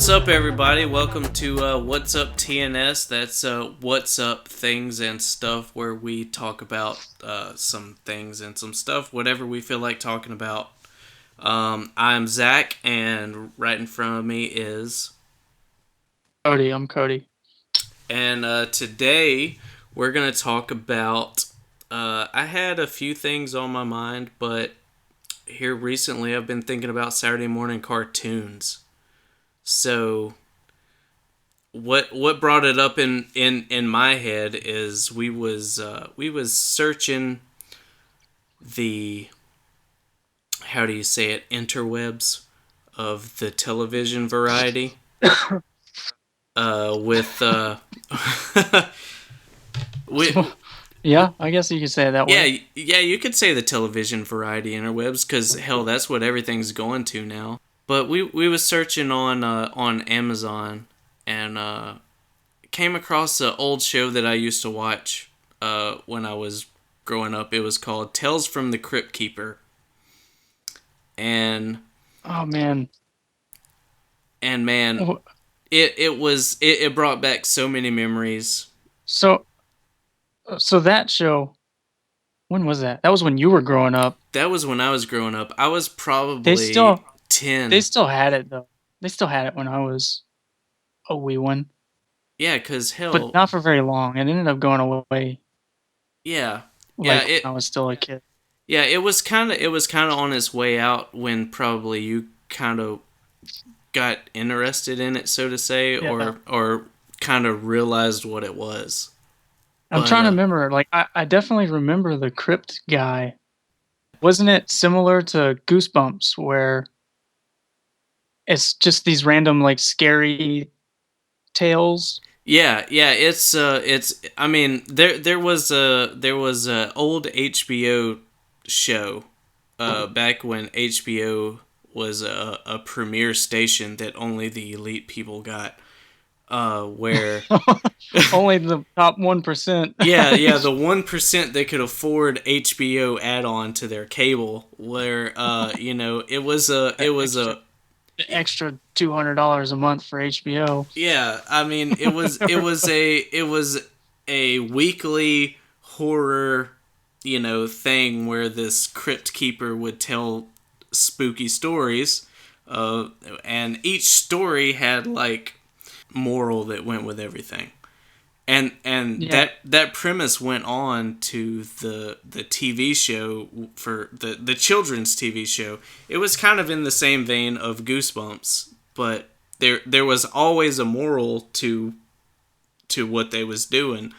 What's up, everybody? Welcome to Whatsup TNS. That's What's Up Things and Stuff, where we talk about some things and some stuff, whatever we feel like talking about. I'm Zach, and right in front of me is... Cody, I'm Cody. And today we're going to talk about... I had a few things on my mind, but here recently I've been thinking about Saturday morning cartoons. So what brought it up in my head is we was searching the, how do you say it, interwebs of the television variety with with Yeah, I guess you could say it that yeah, way. you could say the television variety interwebs, because hell, that's what everything's going to now. But we was searching on Amazon, and came across an old show that I used to watch when I was growing up. It was called Tales from the Crypt Keeper, and Oh man. man, Oh, it brought back so many memories. So so that show, when was that? That was when you were growing up. That was when I was growing up. I was They probably still they 10. still had it though. They still had it when I was a wee one, Yeah, cause but hell, not for very long. It ended up going away yeah, yeah, like when I was still a kid. it was kind of on its way out when probably you kind of got interested in it, so to say, Yeah. or kind of realized what it was. I'm But trying to remember, like I definitely remember the crypt guy. Wasn't it similar to Goosebumps where it's just these random like scary tales? yeah, it's. I mean, there was a old HBO show back when HBO was a premier station that only the elite people got. Where Only the top 1%. yeah, the 1% that could afford HBO add-on to their cable, where it The was extra a the extra $200 a month for HBO. yeah, I mean, it was a weekly horror, thing where this crypt keeper would tell spooky stories, uh, and each story had like moral that went with everything. And Yeah. that premise went on to the TV show, for the children's TV show. It was kind of in the same vein of Goosebumps, but there was always a moral to what they was doing.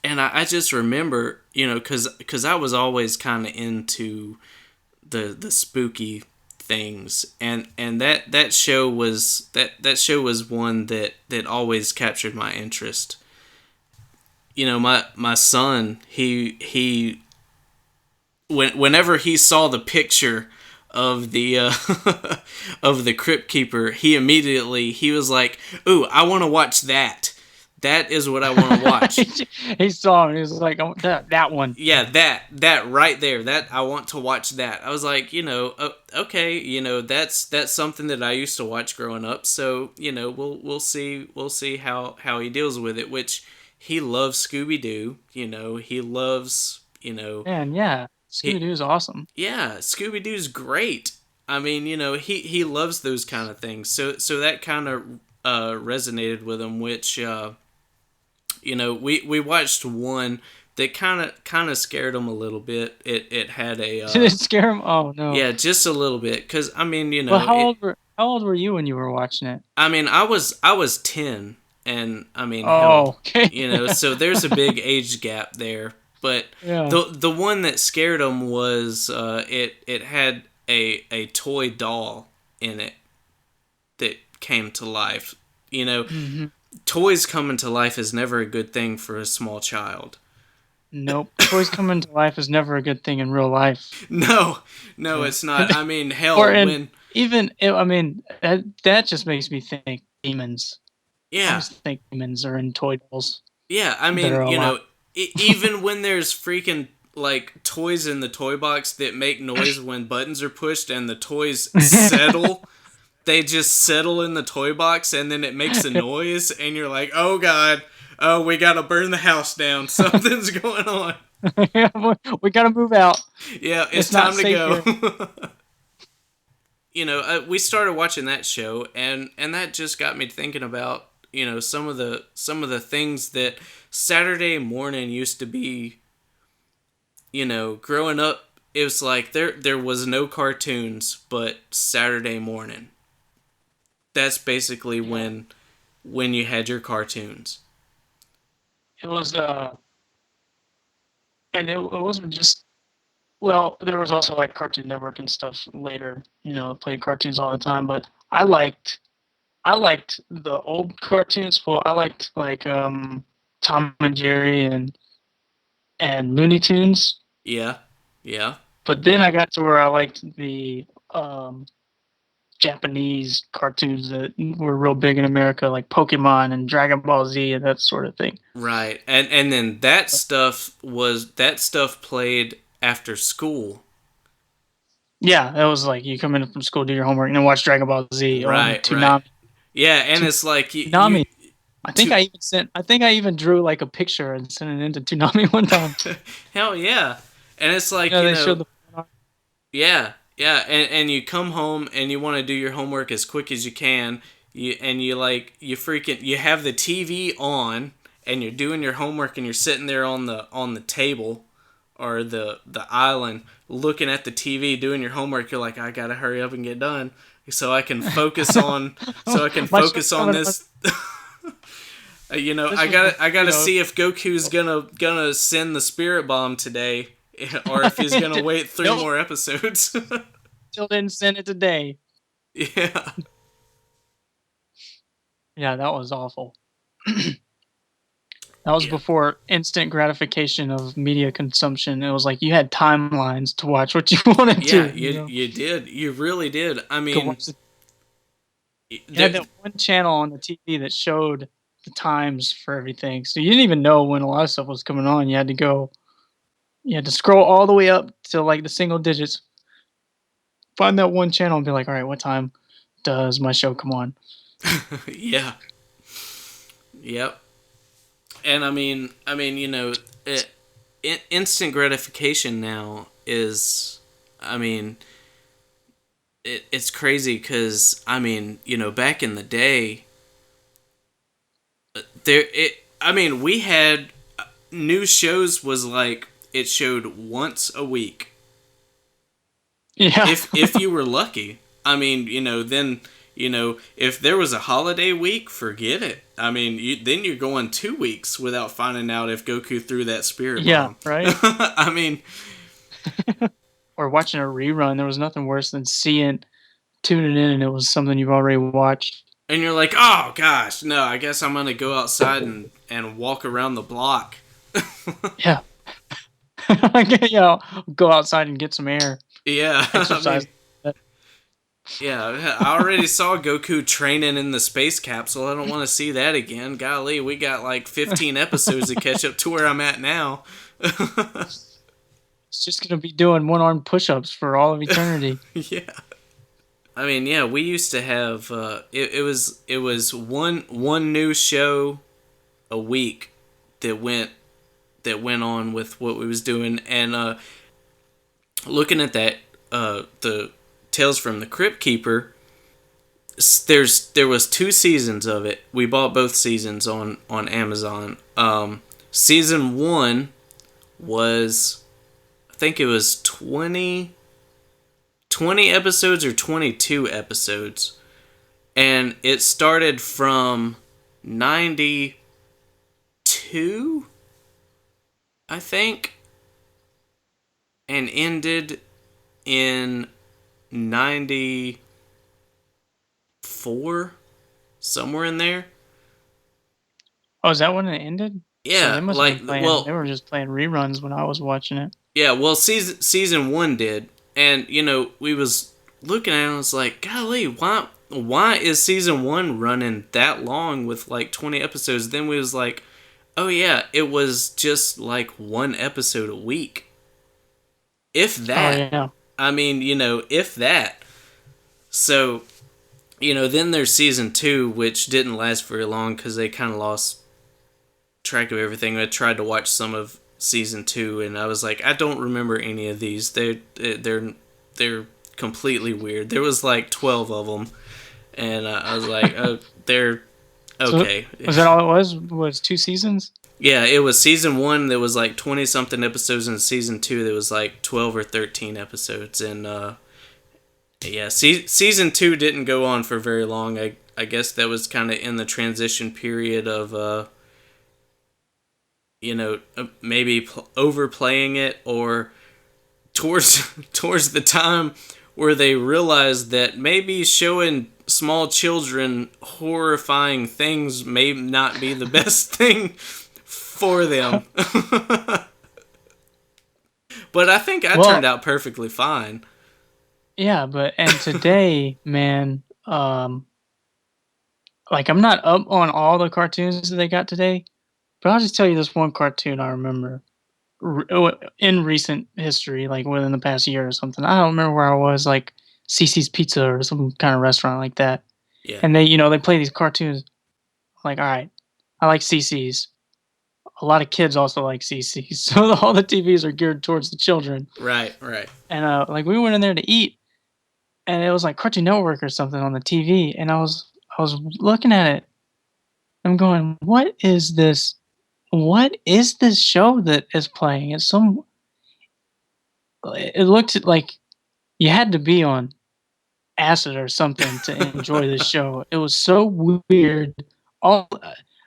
And I just remember, because I was always kind of into the spooky things, and that show was that show was one that always captured my interest. My son, he whenever he saw the picture of the of the crypt keeper, he was like, "Ooh, I want to watch that. That is what I want to watch." He saw him. He was like, oh, that one. Yeah, that right there, that I want to watch that. I was like, okay, that's something that I used to watch growing up. So we'll see how he deals with it. Which he loves Scooby Doo. He loves Man, yeah. Scooby he Doo is awesome. yeah, Scooby Doo's great. I mean, he loves those kind of things. So that kind of resonated with him. Which we watched one that kind of scared him a little bit. It had a Did it scare him? Oh no. yeah, just a little bit, because I mean, Well, how old were you when you were watching it? I was 10, and I mean, hell, Oh, okay. so there's a big age gap there. But Yeah. the one that scared him was it had a toy doll in it that came to life. hmm Toys coming to life is never a good thing for a small child. Nope. Toys coming to life is never a good thing in real life. No, no, Yeah. it's not. I mean, Or hell, and when even I mean that just makes me think demons. I yeah, always think demons are in toy dolls yeah. I that mean, are alive. even when there's freaking like toys in the toy box that make noise when buttons are pushed and the toys settle, they just settle in the toy box and then it makes a noise and you're like, oh god, oh we gotta burn the house down. Something's going on. Yeah, we gotta move out. Yeah, it's It's not time to safe go. here. We started watching that show, and that just got me thinking about some of the things that Saturday morning used to be. Growing up, it was like there was no cartoons, but Saturday morning. That's basically Yeah, when you had your cartoons. it was. And it wasn't just. Well, there was also like Cartoon Network and stuff later. Played cartoons all the time, but I liked the old cartoons. Well, I liked like Tom and Jerry and Looney Tunes. Yeah, yeah, But then I got to where I liked the Japanese cartoons that were real big in America, like Pokemon and Dragon Ball Z and that sort of thing. right. And then that stuff played after school. Yeah, that was like you come in from school, do your homework, and then watch Dragon Ball Z on Right, right. Toonami. Yeah, and it's like you Toonami. I think to I even sent. I think I even drew like a picture and sent it into Toonami one time. hell yeah. And it's like, They showed the. yeah, yeah, and you come home and you want to do your homework as quick as you can. You have the TV on and you're doing your homework and you're sitting there on the table or the island looking at the TV doing your homework. You're like, I gotta hurry up and get done so I can focus on My show's coming up. this. This I was, gotta see if Goku's gonna send the spirit bomb today, or if he's gonna wait three nope, more episodes. still didn't send it today. Yeah, Yeah, that was awful. That was yeah, before instant gratification of media consumption. It was like you had timelines to watch what you wanted yeah. to. You did. You really did. I You could mean, watch the You there, had that one channel on the TV that showed the times for everything, so you didn't even know when a lot of stuff was coming on. You had to scroll all the way up to like the single digits, find that one channel, and be like, "All right, what time does my show come on?" yeah, yep. And instant gratification now is, I mean, it's crazy because back in the day, we had new shows was like it showed once a week Yeah, if you were lucky. Then if there was a holiday week, forget it. Then you're going 2 weeks without finding out if Goku threw that spirit yeah, bomb. right. I mean, Or watching a rerun. There was nothing worse than tuning in, and it was something you've already watched. and you're like, oh gosh, no, I guess I'm gonna go outside and walk around the block. Yeah, yeah. Go outside and get some air, Yeah, exercise. yeah, I already saw Goku training in the space capsule. I don't want to see that again. Golly, we got like 15 episodes to catch up to where I'm at now. It's just gonna be doing one-armed push-ups for all of eternity. Yeah. Yeah, we used to have it was one new show a week that went on with what we was doing, and looking at that the Tales from the Crypt Keeper, there was 2 seasons of it. We bought both seasons on Amazon. Season 1 was, I think it was 20 episodes or 22 episodes, and it started from 92, I think, and ended in 94, somewhere in there. Oh, is that when it ended? So Yeah, they must have like, been playing. They well, were just playing reruns when I was watching it. yeah, well, season 1 did, and we was looking at it and was like, golly, why is season 1 running that long with like 20 episodes? Then we was like, oh yeah, it was just like one episode a week, if Oh that. yeah. If that. So then there's season 2, which didn't last very long because they kind of lost track of everything. I tried to watch some of season 2, and I was like, I don't remember any of these. They're completely weird. There was like 12 of them, and I was like, oh, they're So okay. was that all it was? Was 2 seasons? Yeah, it was season 1 that was like 20 something episodes, and season 2 that was like 12 or 13 episodes, and yeah, season 2 didn't go on for very long. I guess that was kind of in the transition period of maybe overplaying it, or towards towards the time where they realized that maybe showing small children horrifying things may not be the best thing for them. But I think I turned Well, out perfectly fine. yeah, but and today, man, like I'm not up on all the cartoons that they got today, but I'll just tell you this one cartoon I remember in recent history, like within the past year or something. I don't remember where I was, like Cece's Pizza or some kind of restaurant like that. Yeah. And they play these cartoons. Like, all right, I like Cece's. A lot of kids also like Cece's, so all the TVs are geared towards the children. Right, right. And like we went in there to eat, and it was like Cartoon Network or something on the TV, and I was looking at it. I'm going, what is this? What is this show that is playing? It's some. It looked like you had to be on acid or something to enjoy this show. It was so weird. All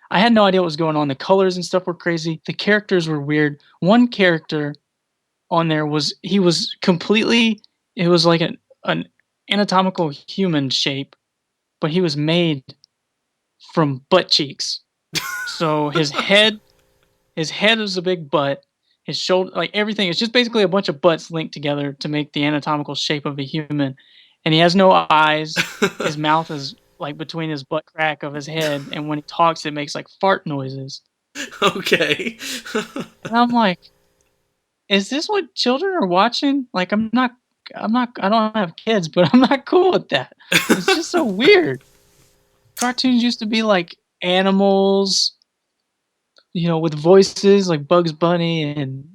I had no idea what was going on. The colors and stuff were crazy. The characters were weird. One character on there was he was completely. It was like an anatomical human shape, but he was made from butt cheeks. So his head is a big butt. His shoulder, like everything, is just basically a bunch of butts linked together to make the anatomical shape of a human. And he has no eyes. His mouth is like between his butt crack of his head, and when he talks, it makes like fart noises. Okay. And I'm like, is this what children are watching? Like, I don't have kids, but I'm not cool with that. It's just so weird. Cartoons used to be like animals, with voices like Bugs Bunny and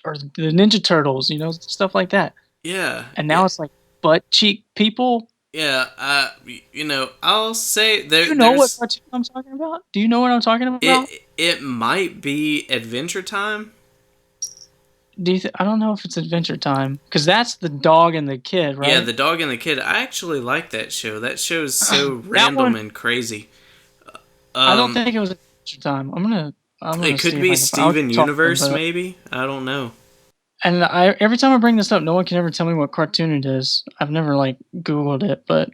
or the Ninja Turtles, stuff like that. Yeah, And yeah, now it's like butt cheek people. yeah. I'll say Do you know what cartoon I'm talking about? Do you know what I'm talking about? it might be Adventure Time. I don't know if it's Adventure Time because that's the dog and the kid, Yeah, right? the dog and the kid. I actually like that show. That show's so That random one, and crazy. I don't Um, think it was Adventure Time. I'm gonna it see could if be I can. I'll Steven keep talking, Universe, but maybe. I don't know. and every time I bring this up, no one can ever tell me what cartoon it is. I've never like Googled it, but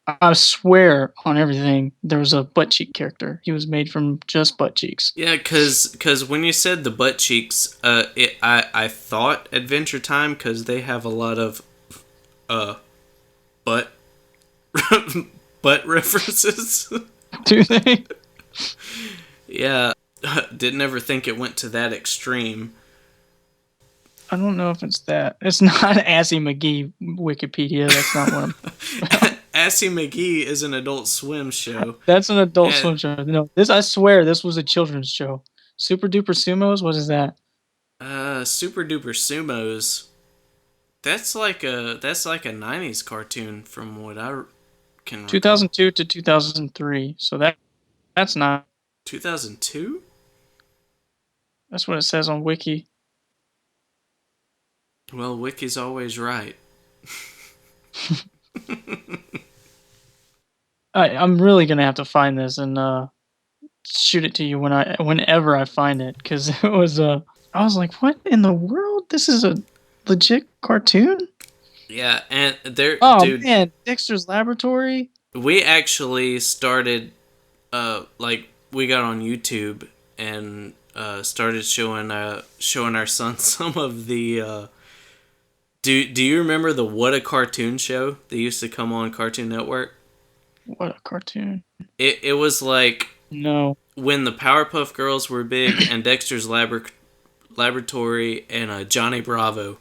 I swear on everything, there was a butt cheek character. He was made from just butt cheeks. Yeah, cause when you said the butt cheeks, I thought Adventure Time because they have a lot of uh butt butt references. Do they? Yeah, didn't ever think it went to that extreme. I don't know if it's that. It's not Assy McGee Wikipedia. That's not what I'm about. Assy McGee is an Adult Swim show, That's an Adult and Swim show. No, I swear this was a children's show. Super Duper Sumos. What is that? Super Duper Sumos. That's like a '90s cartoon from what I can recall. 2002 to 2003. So that's not. 2002. That's what it says on Wiki. Well, Wiki's always right. I'm really gonna have to find this and shoot it to you whenever I find it because it was I was like, what in the world? This is a legit cartoon. Yeah, and there, Oh dude, man, Dexter's Laboratory. we actually started, like we got on YouTube and started showing our son some of the. Do you remember the What a Cartoon show that used to come on Cartoon Network? What a cartoon. It was like No. when the Powerpuff Girls were big and Dexter's Laboratory and Johnny Bravo.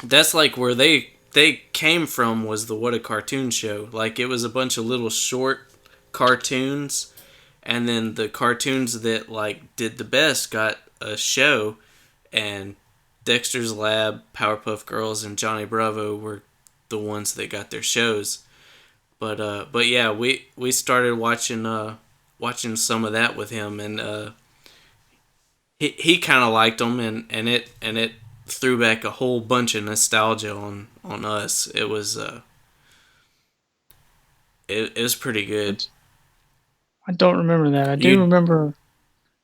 That's like where they they came from was the What a Cartoon Show. Like it was a bunch of little short cartoons, and then the cartoons that like did the best got a show, and Dexter's Lab, Powerpuff Girls, and Johnny Bravo were the ones that got their shows. But yeah, we started watching some of that with him, and he kind of liked them, and it threw back a whole bunch of nostalgia on us. It was pretty good. It's, I don't remember that. You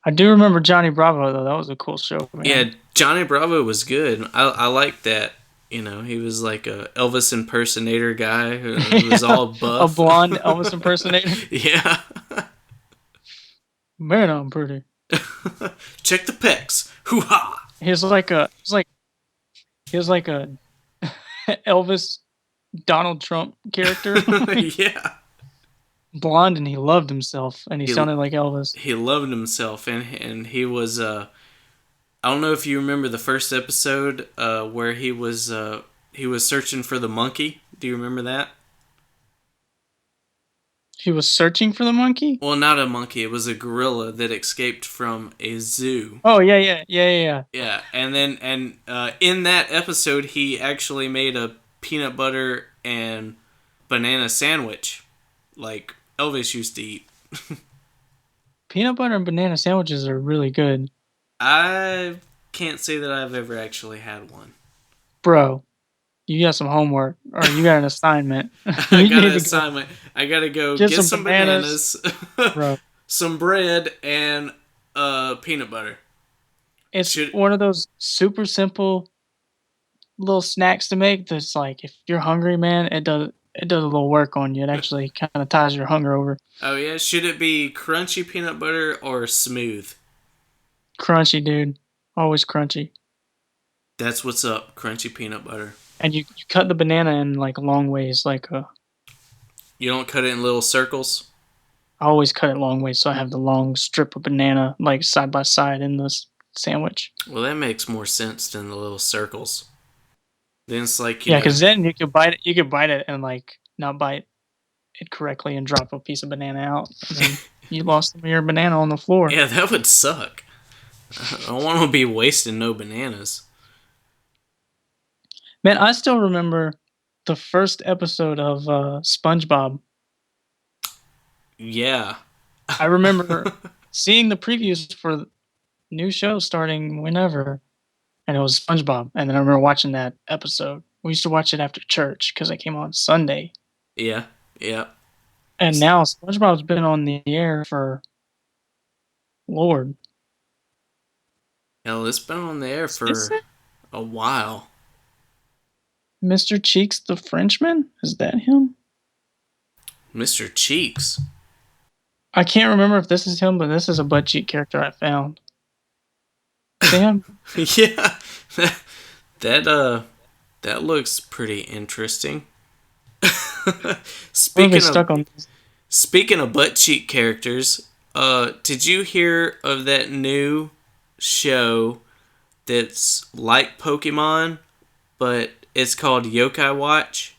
I do remember Johnny Bravo though. That was a cool show, Yeah, man. Johnny Bravo was good. I liked that. You know, he was like a Elvis impersonator guy who was Yeah, all a buff. blonde Elvis impersonator. Yeah. Man, I'm pretty. Check the pecs. Hoo ha. He was like a Elvis Donald Trump character, like Yeah. blonde, and he loved himself, and he He sounded like Elvis. he loved himself, and he was I don't know if you remember the first episode where he was searching for the monkey. Do you remember that? He was searching for the monkey. Well, not a monkey. It was a gorilla that escaped from a zoo. Oh yeah. Yeah, and in that episode, he actually made a peanut butter and banana sandwich, like Elvis used to eat. Peanut butter and banana sandwiches are really good, I can't say that I've ever actually had one. bro. You got some homework, or you got an assignment. I You got an need to go assignment. I gotta go get get some some bananas, bananas, bro. some bread, and peanut butter. It's Should one of those super simple little snacks to make. That's like if you're hungry, man, it does a little work on you. It actually kind of ties your hunger over. Oh yeah, should it be crunchy peanut butter or smooth? Crunchy, dude. Always crunchy. That's what's up, crunchy peanut butter. And you cut the banana in like long ways. Like You don't cut it in little circles. I always cut it long ways, so I have the long strip of banana like side by side in this sandwich. Well, that makes more sense than the little circles. Then it's like, Yeah, because then you could bite it. You could bite it and like not bite it correctly and drop a piece of banana out. And then you lost some of your banana on the floor. yeah, that would suck. I don't want to be wasting no bananas. Man, I still remember the first episode of SpongeBob. Yeah. I remember seeing the previews for the new show starting whenever, and it was SpongeBob. And then I remember watching that episode. We used to watch it after church because it came on Sunday. Yeah. Yeah. And now SpongeBob's been on the air for Lord. Hell, it's been on the air Is for it a while. Mr. Cheeks the Frenchman? Is that him? Mr. Cheeks. I can't remember if this is him, but this is a butt cheek character I found. Sam? Yeah. that that looks pretty interesting. I'm speaking stuck of on this. speaking of butt cheek characters, did you hear of that new show that's like Pokemon, but it's called Yokai Watch?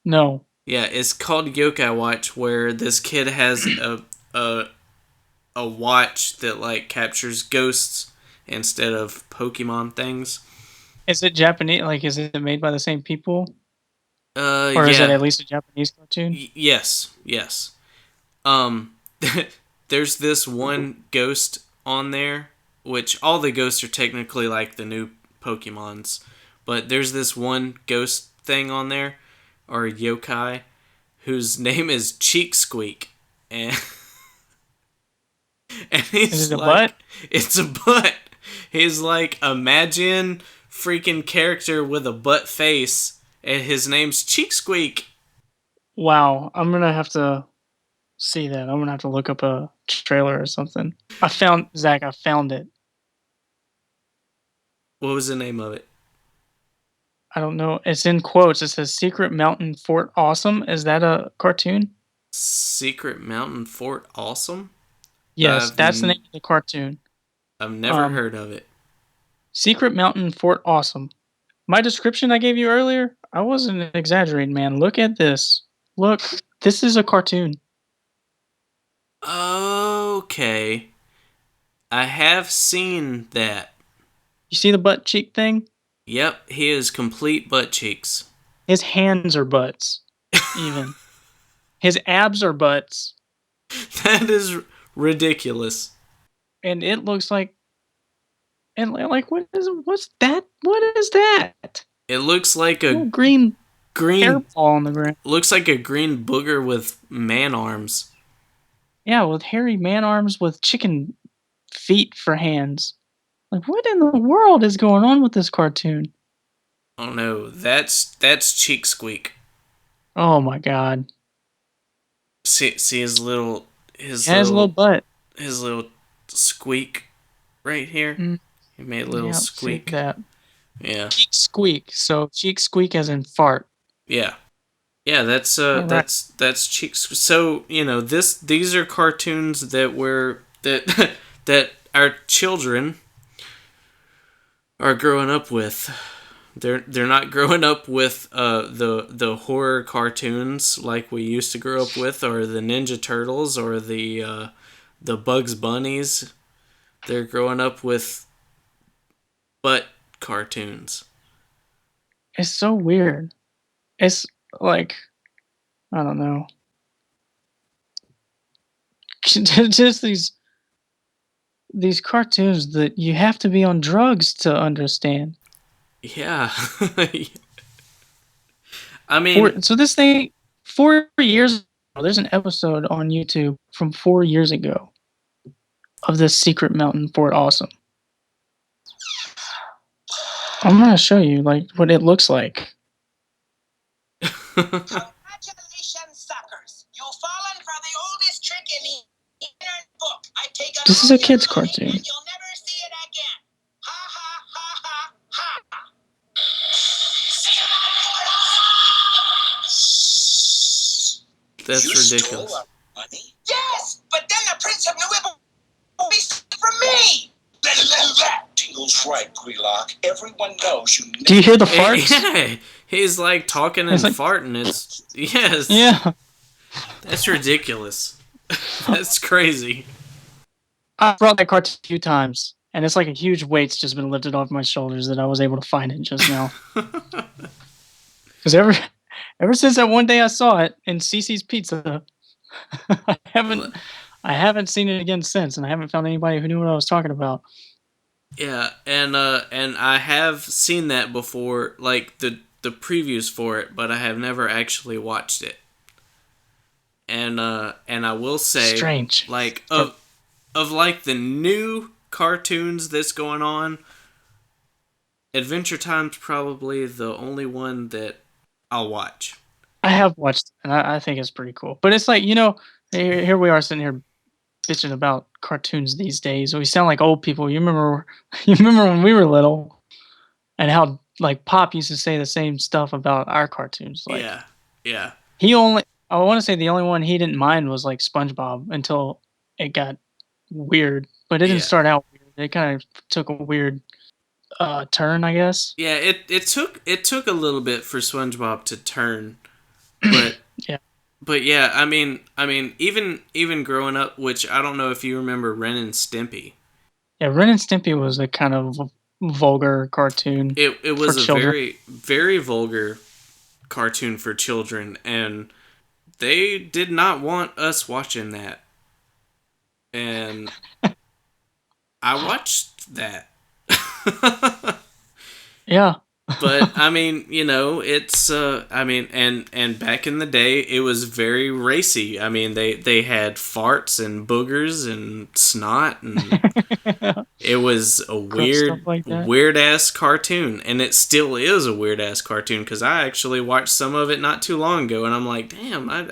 No. Yeah, it's called Yokai Watch, where this kid has a a watch that like captures ghosts instead of Pokemon things. Is it Japanese? Like, is it made by the same people? Or is it Yeah. at least a Japanese cartoon? Yes, yes. Um, there's this one ghost on there, which all the ghosts are technically like the new Pokemons, but there's this one ghost thing on there, or yokai, whose name is Cheek Squeak, and and Is he's it a like, butt? it's a butt. He's like, imagine freaking character with a butt face, and his name's Cheek Squeak. Wow. I'm going to have to see that. I'm going to have to look up a trailer or something. Zach, I found it. What was the name of it? I don't know. It's in quotes. It says Secret Mountain Fort Awesome. Is that a cartoon? Secret Mountain Fort Awesome? Yes, that's the name of the cartoon. I've never heard of it. Secret Mountain Fort Awesome. My description I gave you earlier, I wasn't exaggerating, man. Look at this. Look, this is a cartoon. Okay. I have seen that. You see the butt cheek thing? Yep, he is complete butt cheeks. His hands are butts, even. His abs are butts, That is ridiculous. and it looks like and like what's that? What is that? It looks like a Little green green hairball on the ground. looks like a green booger with man arms. Yeah, with hairy man arms with chicken feet for hands. Like, what in the world is going on with this cartoon? Oh no, that's Cheek Squeak. Oh my god. See his little He has a little butt. his little squeak right here. Mm, He made a little yeah, see squeak. that. Yeah. Cheek squeak. So cheek squeak as in fart. Yeah. Yeah, All right. that's Cheek. So these are cartoons that that our children are growing up with. They're not growing up with the horror cartoons like we used to grow up with, or the Ninja Turtles, or the Bugs Bunnies. They're growing up with butt cartoons. It's so weird. It's like I don't know. Just these cartoons that you have to be on drugs to understand. Yeah. I mean, So this thing 4 years ago, there's an episode on YouTube from 4 years ago of this secret mountain Fort Awesome. I'm gonna show you like what it looks like. Congratulations, suckers! You've fallen for the oldest trick in the internet book. I take This is a kid's cartoon. and you'll never see it again. Ha ha ha ha ha! that's You ridiculous. stole our money? Yes, but then the Prince of New York will be from me. That tingles right, Grelock. Everyone knows you. Do you hear the farts? Yeah, he's like talking and It's like- farting. It's yes. Yeah. That's ridiculous. That's crazy. I brought that cartoon a few times, and it's like a huge weight's just been lifted off my shoulders that I was able to find it just now. Because ever since that one day I saw it in Cece's Pizza, I haven't seen it again since, and I haven't found anybody who knew what I was talking about. Yeah, and I have seen that before, like the previews for it, but I have never actually watched it. And I will say, Strange. like of like the new cartoons that's going on, Adventure Time's probably the only one that I'll watch. I have watched, and I think it's pretty cool. But it's like here we are sitting here bitching about cartoons these days. We sound like old people. You remember when we were little, and how like Pop used to say the same stuff about our cartoons. Like Yeah. I want to say the only one he didn't mind was like SpongeBob until it got weird. But it didn't Yeah. start out weird. It kind of took a weird turn, I guess. Yeah, it took a little bit for SpongeBob to turn, but Yeah. But yeah, I mean, even growing up, which I don't know if you remember Ren and Stimpy. Yeah, Ren and Stimpy was a kind of vulgar cartoon. It was for a children. very very vulgar cartoon for children, and they did not want us watching that. And I watched that. Yeah. But I mean, it's I mean, and back in the day, it was very racy. I mean, they had farts and boogers and snot, and it was a weird ass cartoon, and it still is a weird ass cartoon because I actually watched some of it not too long ago, and I'm like, damn, I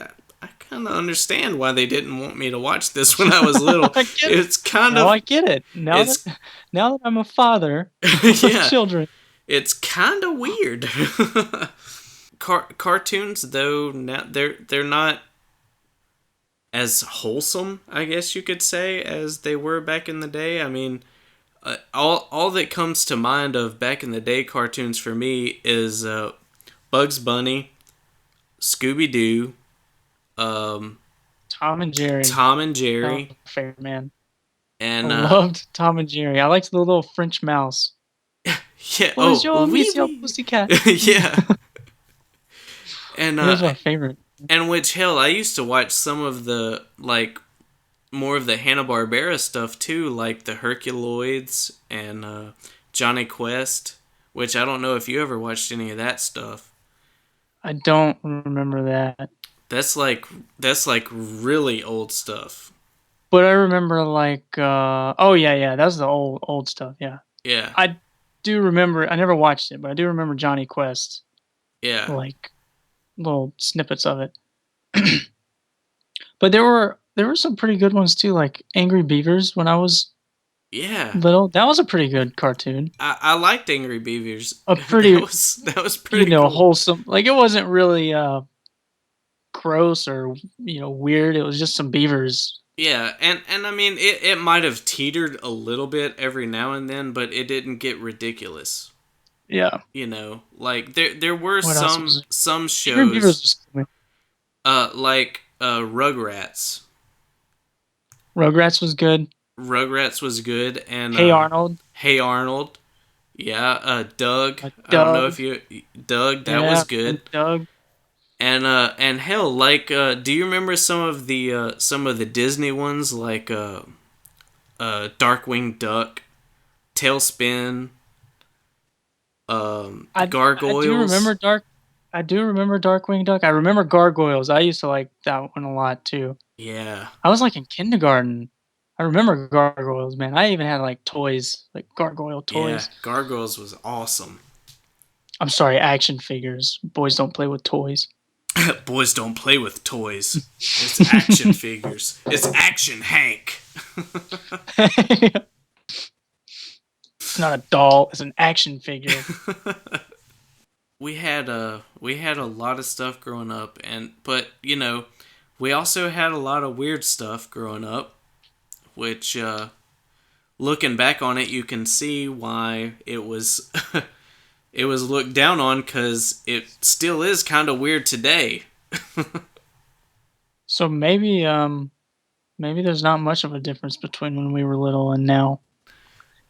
kind of understand why they didn't want me to watch this when I was little. It's kind now of I get it. Now that I'm a father of yeah. children. It's kind of weird. Cartoons, though, now they're not as wholesome, I guess you could say, as they were back in the day. I mean, all that comes to mind of back in the day cartoons for me is Bugs Bunny, Scooby Doo, um, Tom and Jerry. Tom and That was Jerry, my favorite, man. I and loved Tom and Jerry. I liked the little French mouse. yeah. Oh, Bonjour, wee Monsieur wee. Pussycat. Yeah, and He was my favorite. which hell, I used to watch some of the like more of the Hanna-Barbera stuff too, like the Herculoids and Johnny Quest, which I don't know if you ever watched any of that stuff. I don't remember that. That's like that's like really old stuff. But I remember like oh yeah, that's the old stuff, yeah. Yeah, I do remember I never watched it, but I do remember Johnny Quest, yeah, like little snippets of it. But there were some pretty good ones too, like Angry Beavers when I was yeah. little. That was a pretty good cartoon. I liked Angry Beavers. A That pretty, was pretty cool. wholesome. Like it wasn't really gross or weird. It was just some beavers. Yeah, and I mean it might have teetered a little bit every now and then, but it didn't get ridiculous. Yeah. You know, like there were What else was some Angry Beavers shows was cool. like Rugrats. Rugrats was good. Rugrats was good, and Hey Arnold. Hey Arnold. Yeah, Doug. I don't know Doug. if you Doug. That Yeah, was good. Doug. And hell, like, do you remember some of the Disney ones like Darkwing Duck, Tailspin, Gargoyles? I do remember Darkwing Duck. I remember Gargoyles. I used to like that one a lot too. Yeah, I was like in kindergarten. I remember Gargoyles, man. I even had like toys, like gargoyle yeah. toys. Gargoyles was awesome. I'm sorry, action figures. Boys don't play with toys. Boys don't play with toys. It's action figures. It's Action Hank. It's not a doll, it's an action figure. we had a lot of stuff growing up, but we also had a lot of weird stuff growing up, which looking back on it, you can see why it was it was looked down on, because it still is kind of weird today. So maybe there's not much of a difference between when we were little and now.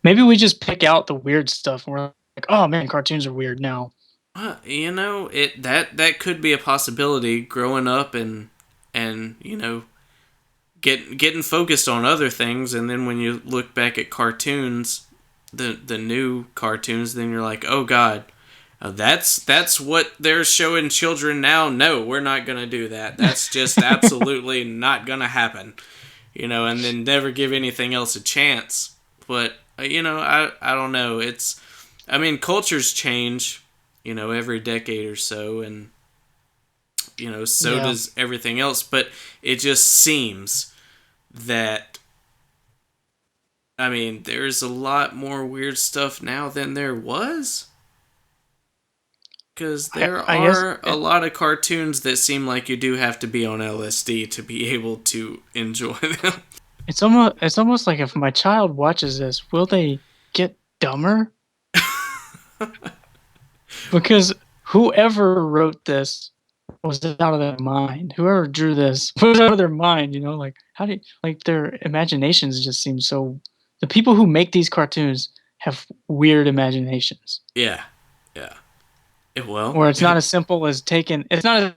Maybe we just pick out the weird stuff and we're like, oh man, cartoons are weird now. It that could be a possibility. Growing up and getting focused on other things, and then when you look back at cartoons, the new cartoons, then you're like, oh god, that's what they're showing children now. No, we're not gonna do that. That's just absolutely not gonna happen. And then never give anything else a chance. But I don't know. I mean, cultures change, every decade or so, and so Yeah. does everything else. But it just seems that, I mean, there's a lot more weird stuff now than there was. Because there I guess are a lot of cartoons that seem like you do have to be on LSD to be able to enjoy them. it's almost like if my child watches this, will they get dumber? Because whoever wrote this was out of their mind. Whoever drew this was out of their mind, like how do you, like their imaginations just seem so the people who make these cartoons have weird imaginations. Yeah, yeah. Well, Where it's not as simple as it's not a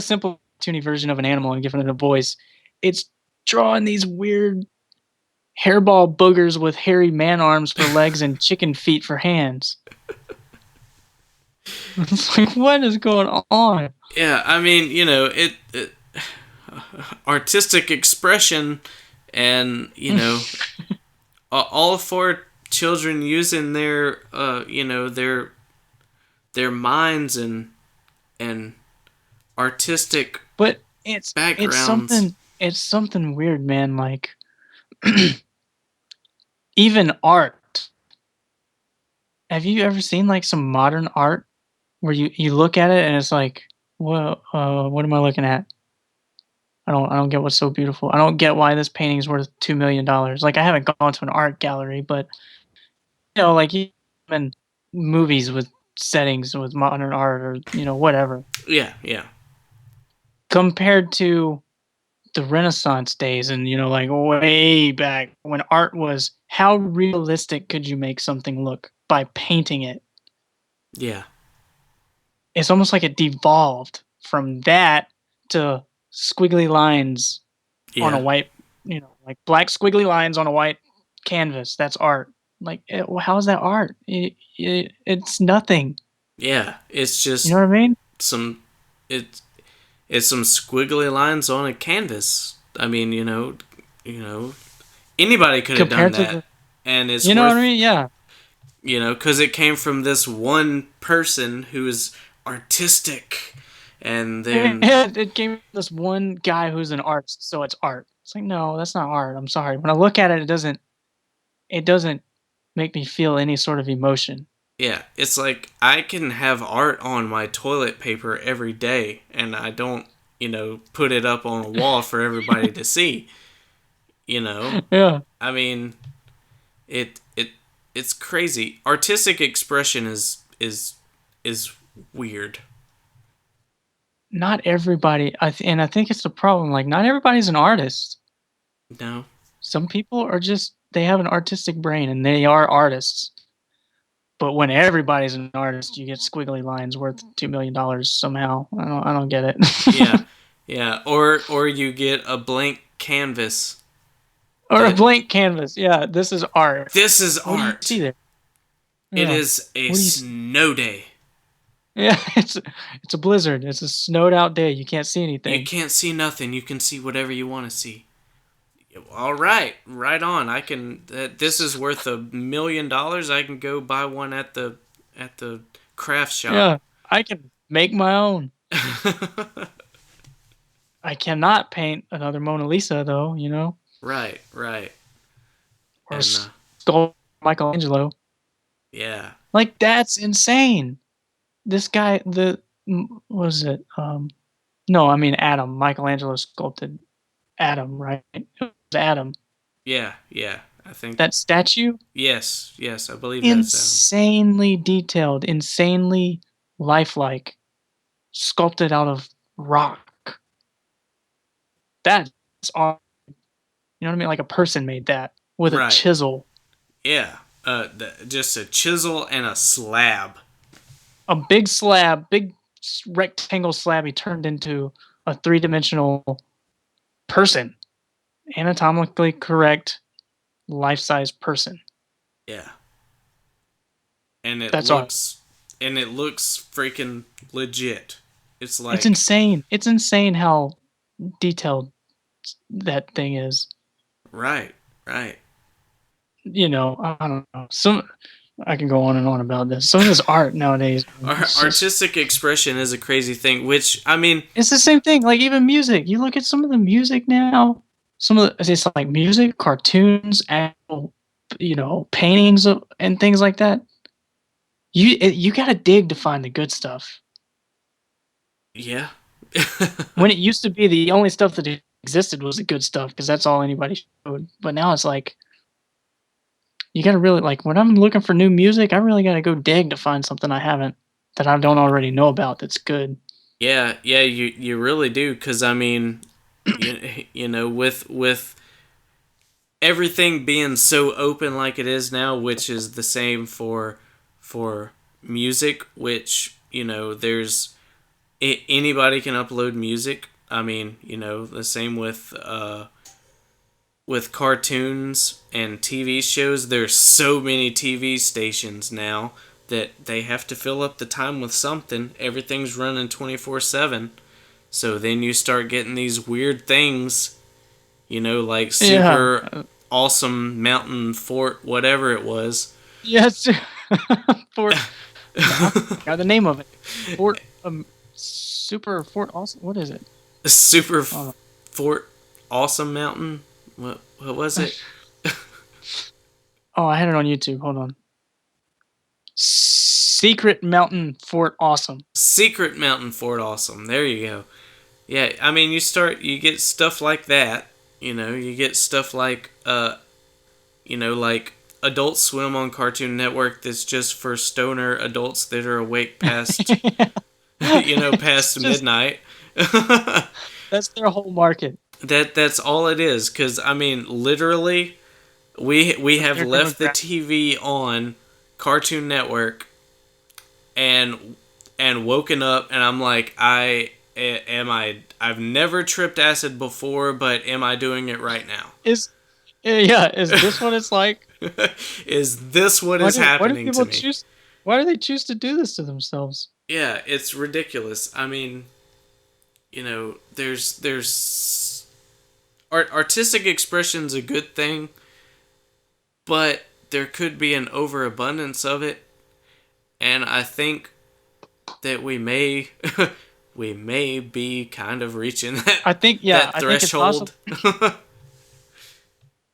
simple cartoony version of an animal and giving it a voice. It's drawing these weird hairball boogers with hairy man arms for legs and chicken feet for hands. It's like, what is going on? yeah. I mean, it artistic expression, and all for children using their their minds and artistic But backgrounds. it's something weird, man. Like even art. Have you ever seen like some modern art where you look at it and it's like, well, what am I looking at? I don't get what's so beautiful. I don't get why this painting is worth $2 million. Like I haven't gone to an art gallery, but like even movies with settings with modern art or whatever, Yeah, yeah, compared to the Renaissance days and like way back when art was how realistic could you make something look by painting it? yeah, It's almost like it devolved from that to squiggly lines on a yeah, white, like black squiggly lines on a white canvas. That's art. Like, well, how is that art? It's nothing. yeah. It's You know just what I mean? some it it's some squiggly lines on a canvas. I mean, you know, anybody could have done Compared to that, the, and it's you know what I worth mean? Yeah. because it came from this one person who is artistic, and then It came from this one guy who's an artist, so it's art. It's like, no, that's not art. I'm sorry. When I look at it, it doesn't make me feel any sort of emotion. yeah, it's like I can have art on my toilet paper every day, and I don't put it up on a wall for everybody to see. You know, Yeah. I mean, it it's crazy. Artistic expression is weird. Not everybody, and I think it's the problem. Like, not everybody's an artist. No. Some people are just they have an artistic brain and they are artists. But when everybody's an artist, you get squiggly lines worth $2 million somehow. I don't get it. Yeah. Yeah. Or you get a blank canvas Or a that blank canvas. Yeah, this is art. this is What do you see art. there? It Yeah. is a What do you? snow day. Yeah, it's a blizzard. It's a snowed out day. You can't see You anything. can't see nothing. You can see whatever you want to see. All right, right on. I can. This is worth $1 million. I can go buy one at the craft shop. Yeah, I can make my own. I cannot paint another Mona Lisa though, Right, right, or and sculpt Michelangelo. yeah, Like, that's insane. This guy, what was it? No, I mean Adam. Michelangelo sculpted Adam, right? It was Adam. yeah, yeah. I think That statue, yes, yes. I believe that's insanely detailed, insanely lifelike, sculpted out of rock. That's art. You know what I mean? Like a person made that with a right. chisel. Yeah, just a chisel and a slab. A big slab, big rectangle slab he turned into a three-dimensional person. Anatomically correct, life-size person. Yeah, and it That's art. looks freaking legit. It's It's like insane. It's insane how detailed that thing is. right, right. I don't know. I can go on and on about this. Some of this art nowadays, Artistic expression is a crazy thing. Which I mean, it's the same thing. Like, even music. You look at some of the music now. It's like music, cartoons, actual, paintings and things like that. You gotta dig to find the good stuff. yeah. When it used to be the only stuff that existed was the good stuff because that's all anybody showed. But now it's like you gotta really like when I'm looking for new music, I really gotta go dig to find something that I don't already know about that's good. Yeah, yeah, you really do, because I mean, with everything being so open like it is now, which is the same for music, which there's anybody can upload music. I mean, the same with cartoons and TV shows. There's so many TV stations now that they have to fill up the time with something. Everything's running 24/7. So then you start getting these weird things, like Yeah. super awesome mountain fort, whatever it was. Yes. Fort. I forgot the name of it. Fort. Super Fort. Also, what is it? Super Oh. fort, awesome mountain. What was it? Oh, I had it on YouTube. Hold on. Secret Mountain Fort Awesome. Secret mountain fort, awesome. There you go. Yeah, I mean, you get stuff like that. You get stuff like, like Adult Swim on Cartoon Network that's just for stoner adults that are awake past It's past just midnight. that's their whole market. That's all it is. Because I mean, literally, we That's have their left the demographic. TV on Cartoon Network and woken up, and I'm like, I've never tripped acid before, but am I doing it right now? Is yeah, is this what it's like? Is this what Why is do happening to people me? choose why do they choose to do this to themselves? Yeah, it's ridiculous. I mean, there's artistic expression's a good thing, but there could be an overabundance of it, and I think that we may be kind of reaching that I think it's possible. threshold.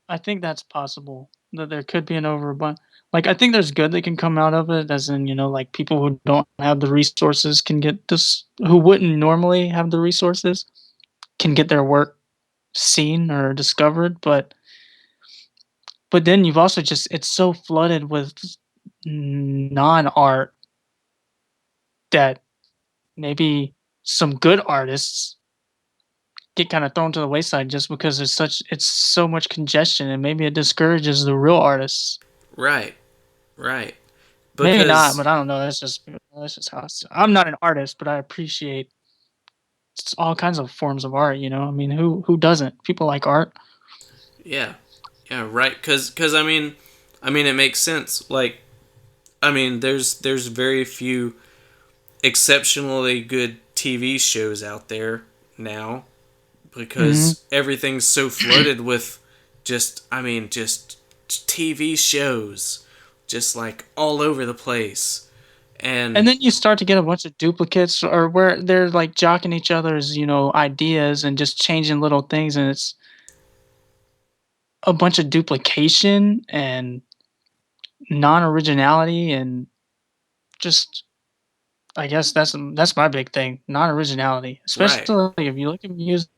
I think that's possible that there could be an overabundance. Like I think there's good that can come out of it, as in like people who don't have the resources can get this, who wouldn't normally have the resources, can get their work seen or discovered. But then you've also just it's so flooded with non-art that maybe some good artists get kind of thrown to the wayside just because it's so much congestion, and maybe it discourages the real artists. Right, right. Maybe not, Because but I don't know. That's just how I'm not an artist, but I appreciate all kinds of forms of art. I mean, who doesn't? People like art. yeah, yeah, right. Because I mean, it makes sense. Like, I mean, there's very few exceptionally good TV shows out there now Hmm. because everything's so flooded with just TV shows just like all over the place. And And then you start to get a bunch of duplicates, or where they're like jocking each other's ideas and just changing little things, and it's a bunch of duplication and non-originality, and just I guess that's my big thing, non-originality, right, especially if you look at music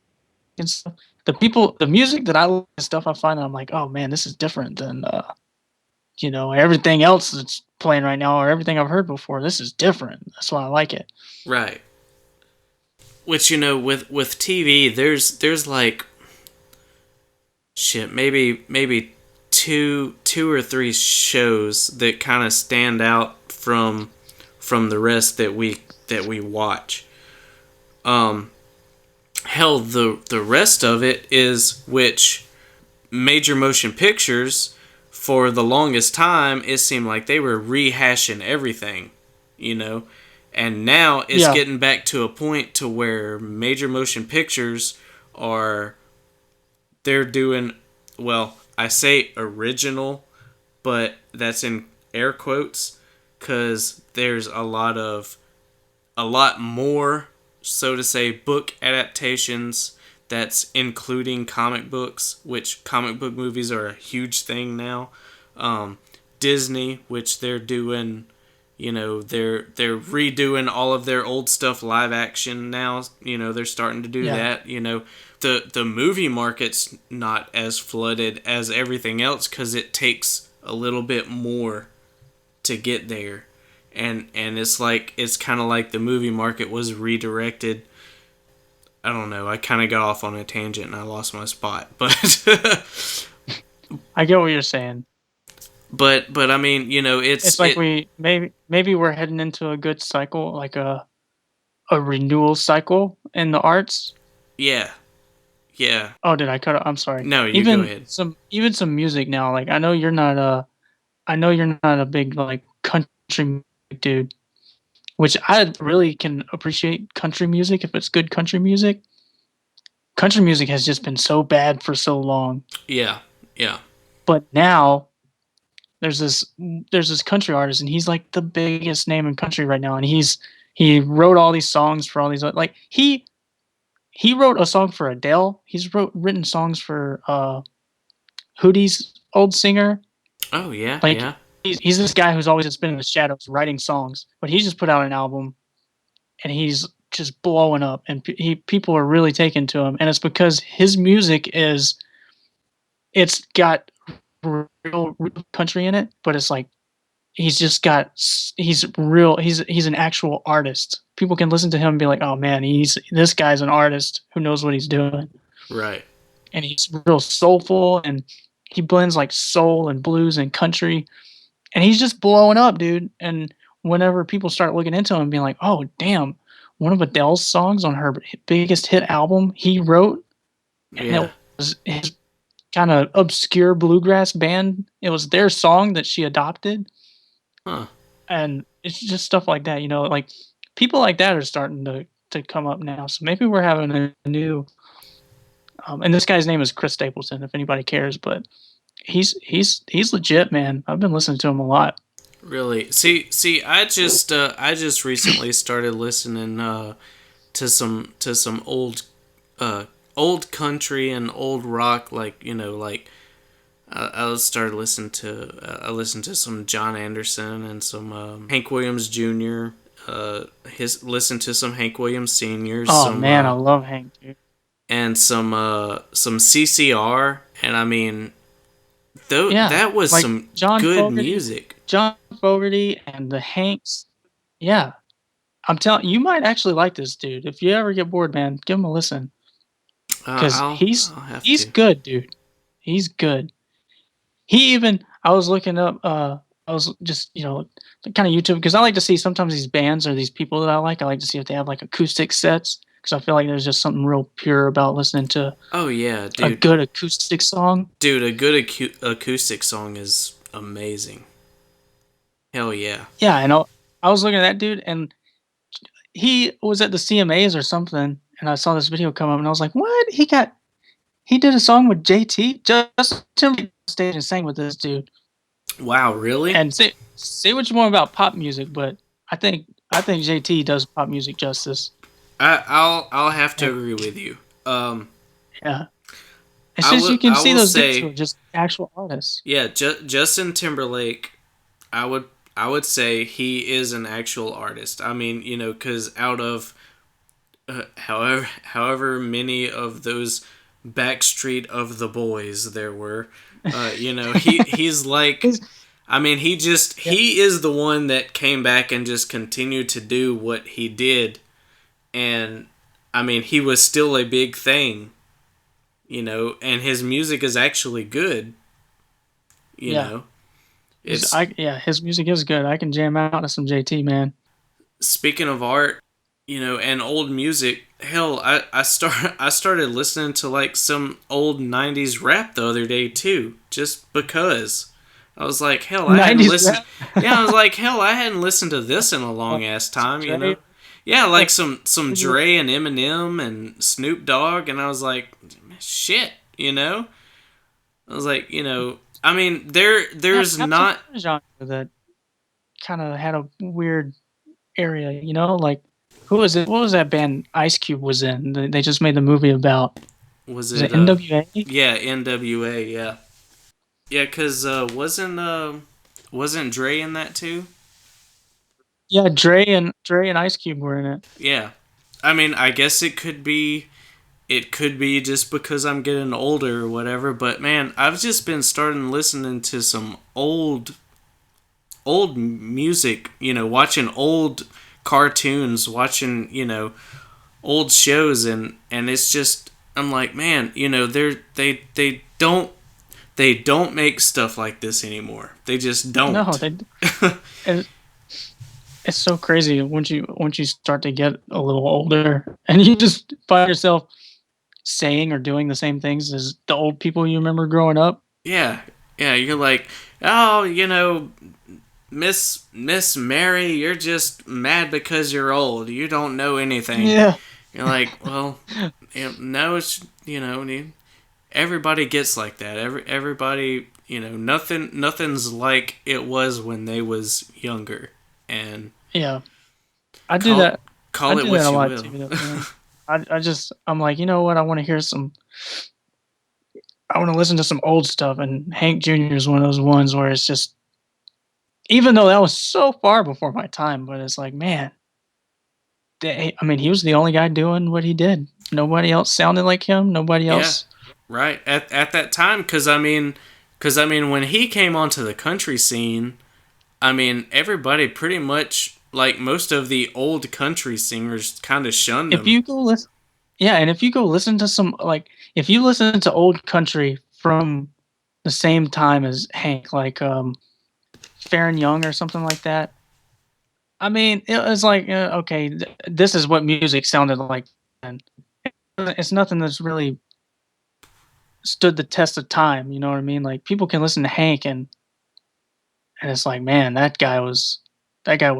and stuff. The music that I like and stuff, I find that I'm like, oh man, this is different than everything else that's playing right now or everything I've heard before. This is different. That's why I like it. right. Which with TV, there's like shit, maybe two or three shows that kind of stand out from the rest that we watch. Um, hell, the rest of it is which major motion pictures for the longest time it seemed like they were rehashing everything, you know, and now it's Yeah, getting back to a point to where major motion pictures are they're doing well, I say original, but that's in air quotes cuz there's a lot more, so to say, book adaptations that's including comic books, which comic book movies are a huge thing now. Um, Disney, which they're doing, they're redoing all of their old stuff live action now. They're starting to do yeah. that. The movie market's not as flooded as everything else because it takes a little bit more to get there, and it's kind of like the movie market was redirected. I don't know. I kind of got off on a tangent and I lost my spot, but I get what you're saying. but I mean, It's it's like it. maybe we're heading into a good cycle, like a renewal cycle in the arts. Yeah, yeah. Oh, did I cut it? I'm sorry. No, you go Even ahead. some music now. Like I know you're not a big like country music dude, which I really can appreciate country music if it's good country music. Country music has just been so bad for so long, Yeah, yeah. but now there's this there's this country artist, and he's like the biggest name in country right now, and he wrote all these songs for all these like he wrote a song for Adele. He's written songs for Hootie's old singer. Oh yeah, Like yeah. he's this guy who's always just been in the shadows writing songs, but he just put out an album, and he's just blowing up, and people are really taken to him, and it's because his music is it's got real country in it, but it's like he's just got he's real. He's an actual artist. People can listen to him and be like, "Oh man, he's this guy's an artist who knows what he's doing." Right. And he's real soulful, and he blends like soul and blues and country, and he's just blowing up, dude. And whenever people start looking into him, being like, "Oh damn, one of Adele's songs on her biggest hit album he wrote," and Yeah. it was his kind of obscure bluegrass band. It was their song that she adopted. Huh. And it's just stuff like that, like people like that are starting to come up now. So maybe we're having a new and this guy's name is Chris Stapleton, if anybody cares, but he's legit, man. I've been listening to him a lot. Really? See, I just recently started listening to some old country and old rock, like like I listened to some John Anderson and some Hank Williams Jr. Listened to some Hank Williams Senior, Oh some man, I love Hank, dude. and some CCR, and I mean, though Yeah, that was like some John good Fogerty, music. John Fogerty, and the Hanks. Yeah, I'm telling you, might actually like this dude. If you ever get bored, man, give him a listen because I'll have he's to. good, dude. He's good. He even I was looking up, I was just, kind of YouTube because I like to see sometimes these bands or these people that I like to see if they have like acoustic sets because I feel like there's just something real pure about listening to Oh yeah, a dude. good acoustic song. Dude, a good acoustic song is amazing. Hell yeah. Yeah, and I was looking at that dude, and he was at the CMAs or something, and I saw this video come up, and I was like, "What? He did a song with JT, Justin Timberlake on stage and sang with this dude." Wow, really? And say what you want about pop music, but I think JT does pop music justice. I'll have to Yeah, agree with you. yeah. It's just you can I see will those dudes who say, are just actual artists. yeah, Justin Timberlake. I would I would say he is an actual artist. I mean, because out of however many of those Backstreet of the Boys there were, he's like, His- I mean, yeah, he is the one that came back and just continued to do what he did, and I mean, he was still a big thing, and his music is actually good, you yeah. know. It's His music is good. I can jam out to some JT, man. Speaking of art, and old music. Hell, I started listening to like some old '90s rap the other day too, just because. I was like, hell, I hadn't 90s listened. rap. Yeah, I was like, hell, I hadn't listened to this in a long ass Some time. Dre. Yeah, like Yeah. some Dre and Eminem and Snoop Dogg, and I was like, shit. I was like, I mean, there's Have some not. other genre that kind of had a weird area, like who was it? What was that band Ice Cube was in? They just made the movie about. Was Was it it NWA? Yeah, NWA, yeah. Yeah, cuz wasn't Dre in that too? Yeah, Dre and Ice Cube were in it. Yeah. I mean, I guess it could be just because I'm getting older or whatever, but man, I've just been starting listening to some old music, watching old cartoons, watching, old shows, and it's just I'm like, man, they don't make stuff like this anymore. They just No, don't. it, it's so crazy once you start to get a little older and you just find yourself saying or doing the same things as the old people you remember growing up. Yeah, yeah. You're like, oh, Miss Mary, you're just mad because you're old. You don't know anything. Yeah, You're like, well, no, it's everybody gets like that. Everybody, nothing's like it was when they was younger. And yeah. I do call that. I call it do that what a you lot will. too, though, man. I'm like, you know what? I want to hear some. I want to listen to some old stuff, and Hank Jr. is one of those ones where it's just, even though that was so far before my time, but it's like, man, I mean, he was the only guy doing what he did. Nobody else sounded like him. Nobody Yeah, else. right. At that time, because I mean, Because I mean, when he came onto the country scene, I mean, everybody pretty much, like most of the old country singers, kind of shunned If him. you go listen, yeah, and if you go listen to some like if you listen to old country from the same time as Hank, like Fair and Young or something like that. I mean, it was like okay, this is what music sounded like then. It's nothing that's really stood the test of time. You know what I mean? Like people can listen to Hank and it's like, man, that guy was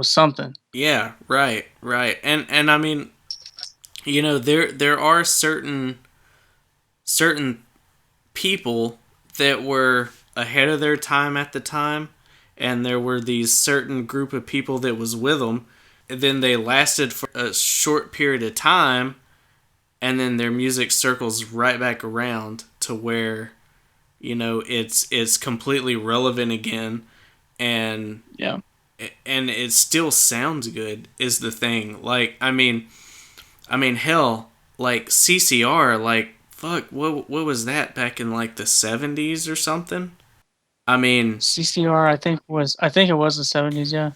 something. Yeah, right, right. And I mean, there are certain people that were ahead of their time at the time, and there were these certain group of people that was with them. And then they lasted for a short period of time, and then their music circles right back around to where it's completely relevant again, and Yeah. it still sounds good is the thing. Like I mean hell, like CCR, like fuck, what was that back in like the 70s or something? I mean, CCR, I think it was the 70s. Yeah.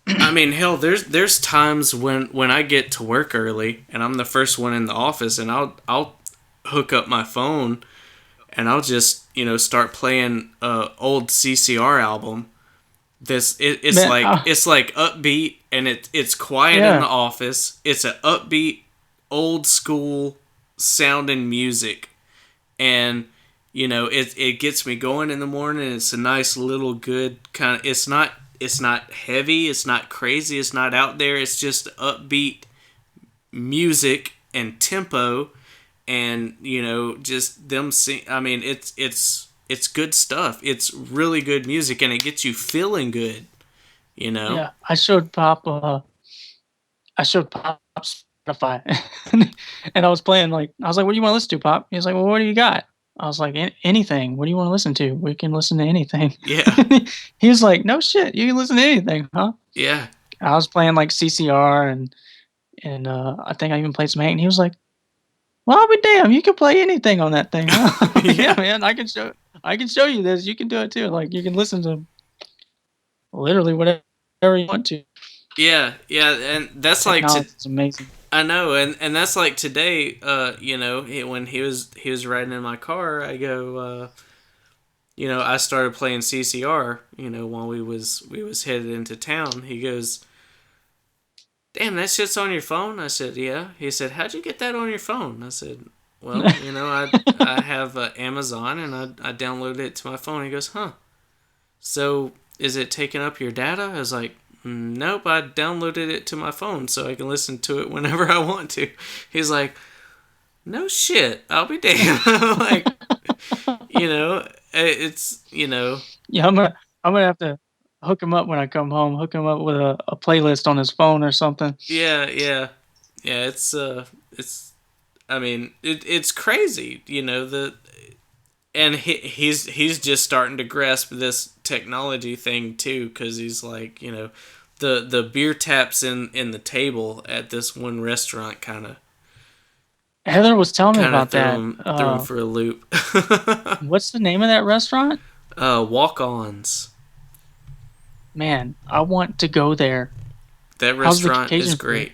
hell, there's times when I get to work early and I'm the first one in the office, and I'll hook up my phone and I'll just start playing old CCR album. It's Man, like upbeat, and it's quiet in yeah. the office. It's an upbeat, old school sounding music, and it gets me going in the morning. It's a nice little good kind of. It's not heavy. It's not crazy. It's not out there. It's just upbeat music and tempo, and just them sing. I mean, it's good stuff. It's really good music, and it gets you feeling good. You know. Yeah. I showed Pop Spotify, and I was playing like I was like, "What do you want to listen to, Pop?" He was like, "Well, what do you got?" I was like, Anything. What do you want to listen to? We can listen to anything." Yeah. He was like, "No shit, you can listen to anything, huh?" Yeah. I was playing like CCR and I think I even played some Hank. And he was like, "Well, I'll be damned, you can play anything on that thing, huh?" I'm like, "Yeah, Yeah. man, I can show you this. You can do it too. Like you can listen to literally whatever you want to. Yeah. Yeah. And that's like Technology is amazing." I know, and that's like today. When he was riding in my car, I go. I started playing CCR. While we was headed into town. He goes, "Damn, that shit's on your phone." I said, "Yeah." He said, "How'd you get that on your phone?" I said, "Well, I have Amazon, and I downloaded it to my phone." He goes, "Huh? So is it taking up your data?" I was like, "Nope, I downloaded it to my phone so I can listen to it whenever I want to." He's like, "No shit, I'll be damned." Like, it's Yeah, I'm gonna have to hook him up when I come home. Hook him up with a playlist on his phone or something. yeah, yeah, yeah. It's. I mean, it's crazy. And he's just starting to grasp this technology thing too, because he's like, the beer taps in the table at this one restaurant Heather was telling me kind of about threw that. him threw him for a loop. What's the name of that restaurant? Walk-ons. Man, I want to go there. That How's the restaurant is Cajun food? great.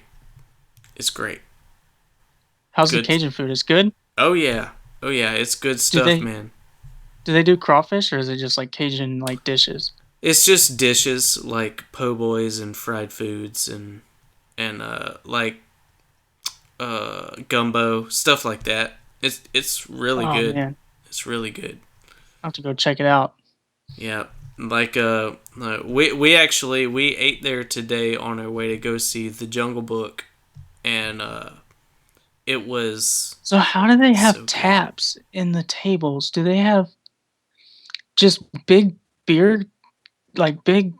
It's great. How's the Good. Cajun food? It's good. Oh yeah. Oh yeah. It's good Do stuff, they man. do they do crawfish or is it just like Cajun like dishes? It's just dishes like po' boys and fried foods and like gumbo, stuff like that. It's really Oh good. man, It's really good. I have to go check it out. Yeah. Like we ate there today on our way to go see The Jungle Book, and it was So how do they so have good. taps in the tables? Do they have just big beer, like big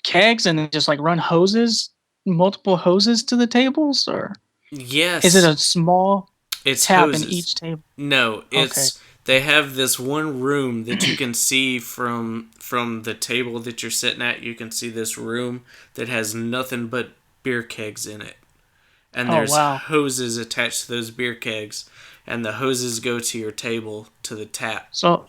kegs, and then just like run hoses, multiple hoses to the tables, or is it Yes, a small it's tap in hoses. each table? No, Okay. it's they have this one room that you can see from the table that you're sitting at. You can see this room that has nothing but beer kegs in it, and Oh there's wow. hoses attached to those beer kegs, and the hoses go to your table to the tap. So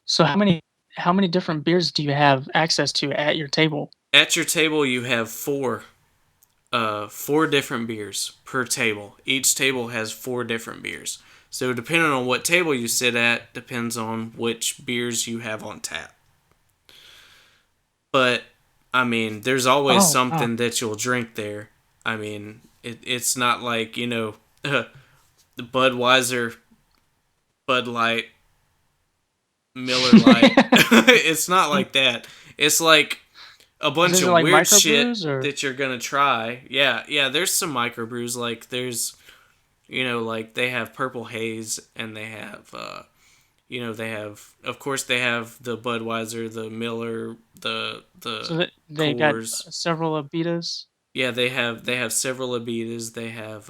so how many how many different beers do you have access to at your table? At your table, you have four different beers per table. Each table has four different beers. So depending on what table you sit at, depends on which beers you have on tap. But I mean, there's always Oh, wow. something that you'll drink there. I mean, it's not like the Budweiser, Bud Light, Miller Light. It's not like that. It's like a bunch Is it of like weird shit microbrews or? that you're gonna try. Yeah, yeah. There's some microbrews. Like there's, like they have Purple Haze, and they have, they have, of course, they have the Budweiser, the Miller, the So they got Coors. several Abitas? Yeah, they have several Abitas. They have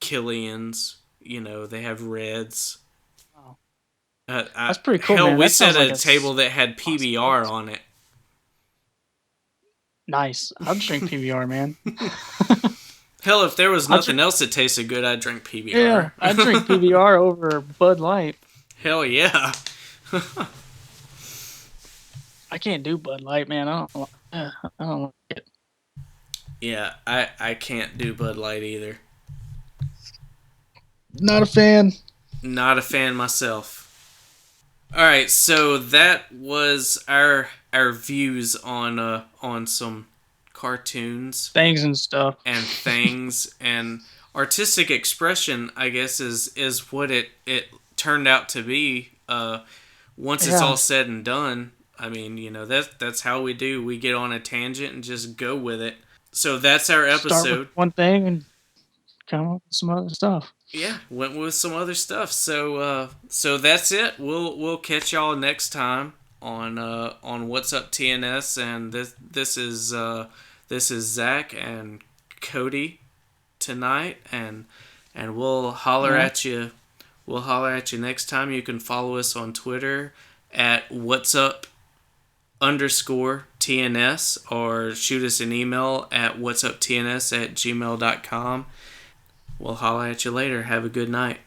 Killians. They have Reds. Oh, that's pretty cool, Hell, man. we That set sounds like a a table that had PBR on it. nice. I'll drink PBR, man. Hell, if there was I'll nothing else that tasted good, I'd drink PBR. Yeah, I'd drink PBR over Bud Light. Hell yeah. I can't do Bud Light, man. I don't like it. Yeah, I can't do Bud Light either. Not a fan. Not a fan myself. Alright, so that was our views on some cartoons Things and stuff. and things, and artistic expression, I guess, is what it turned out to be. Once it's Yeah. all said and done, I mean, that's how we do. We get on a tangent and just go with it. So that's our Start episode. with one thing and come up with some other stuff. Yeah, went with some other stuff. So that's it. We'll catch y'all next time on Whatsup TNS, and this is Zach and Cody tonight, and we'll holler at you. We'll holler at you next time. You can follow us on Twitter at Whatsup_TNS, or shoot us an email at whatsuptns@gmail.com. We'll holler at you later. Have a good night.